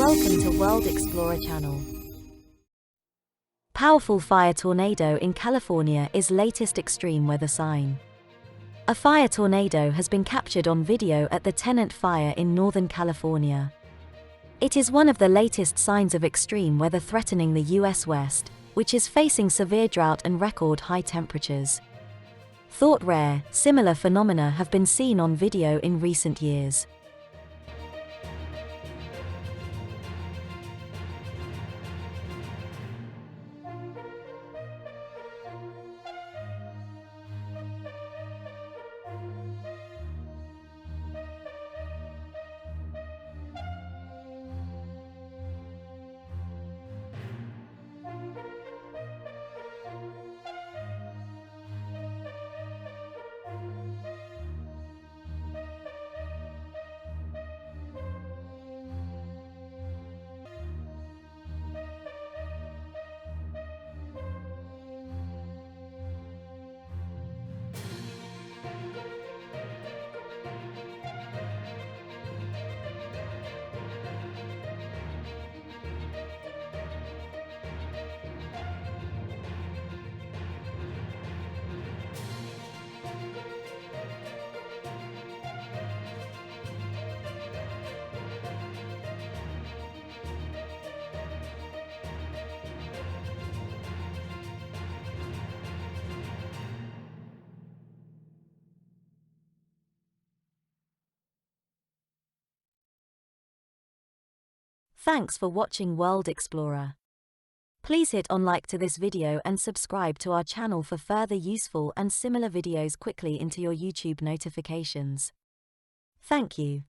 Welcome to World Explorer channel. Powerful fire tornado in California is latest extreme weather sign. A fire tornado has been captured on video at the Tennant fire in Northern California. It is one of the latest signs of extreme weather threatening the US West, which is facing severe drought and record high temperatures. Thought rare, similar phenomena have been seen on video in recent years. Thanks for watching World Explorer. Please hit on like to this video and subscribe to our channel for further useful and similar videos quickly into your YouTube notifications. Thank you.